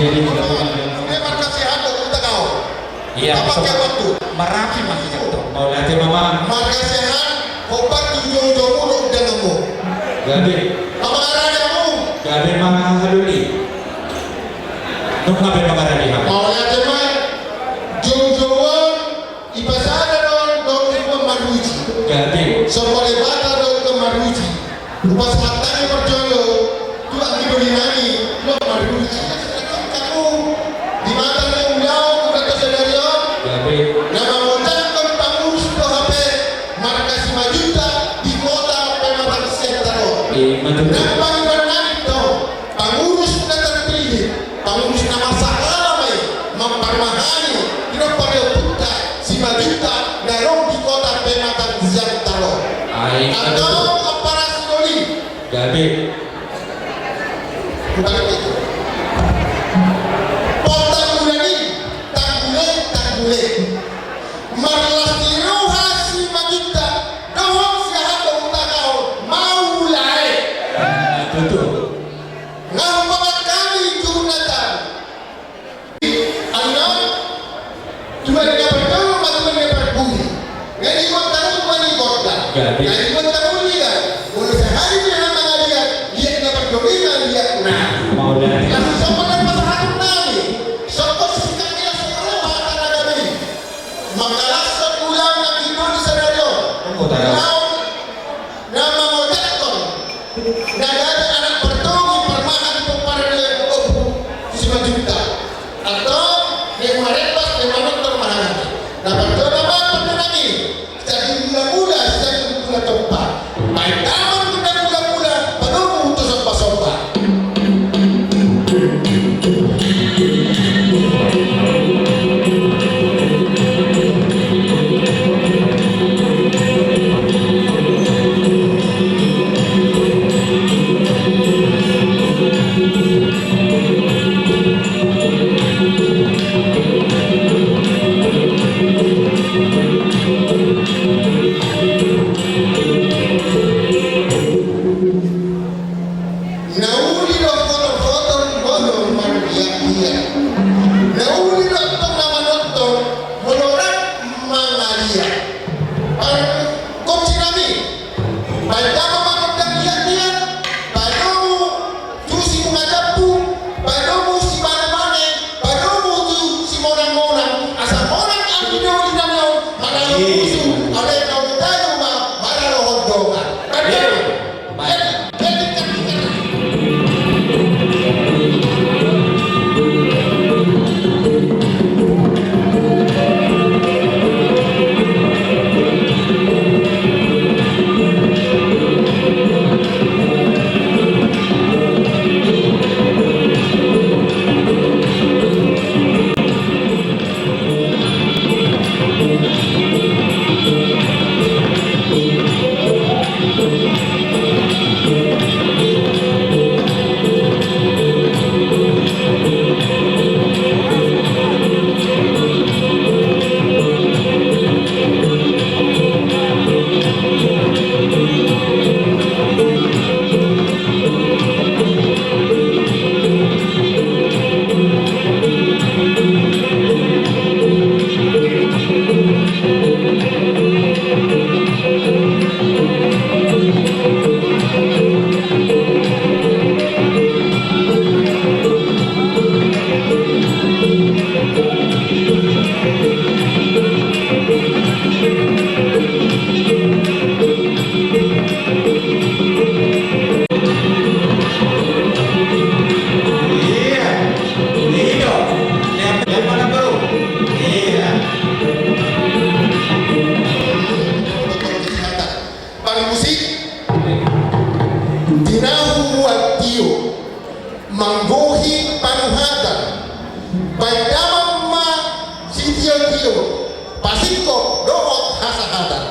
Jadi gabungan Memang nasihat untuk kau. iya, Apa so, kau waktu? merapi masih jatuh. Mau latih mama. Marga sehat, obat tujuh mulut dan kamu. Gabi, Apa kamu? gabi mama haluli. Nuk ngabe mama di hama. Mau lihat teman? Jom-joman, ibasada dong itu maruji. Gabi, Sebagai bata dong itu maruji. Lupa sematanya berjolo, tu lagi berinani, lo maruji. Kamu di mata yang jauh kata saudara. gabi, Nama mengucapkan pengurus HP marka 5 juta di kota Pematang Siantaro. mantap. Nama benar itu pengurus sudah terpilih, pengurus nama salamai mempermahani hidup pada putra 5 juta darong di kota Pematang Siantaro. Atau aparat soli. Gabi, Bukan itu. Potang bulani, tak boleh. Marlas tiruha si magita, dohong sihat dong takau, mau mulai. tutup. Ngampakat kami junatan. Anak, cuma dia berdoa, cuma dia berbunyi. Yang ikut tahu cuma ikut dah. Gabi, Yang ikut tahu lihat, boleh sehari dia nama lihat, dia dapat dominan lihat. Nah. mau latih. Lalu sopan dan masyarakat nami sopan sikap kita sekolah akan ada ini makalah sebulan yang hidup di senario Kamu tahu. nama mojakon dan ada anak bertemu permahan itu pada dia 5 juta atau yang merepas yang manut permahan dapat nama pendenami jadi mula-mula jadi mula tempat baik aman kita mula-mula penuh untuk sopa-sopa. Nauli do foto-foto bolong maria. Nauli do tong nama nonton boloran mangalia. Kunci kami. Pada mamak dan dia, padamu tusi mengajapu, padamu si mana-mana, padamu tu si monang-monang, asal monang aku di dalam mana musuh, ada kau tahu mah mana lo hodongan. Manggohi panuhatan baidama ma sitio pasiko dohot hasahatan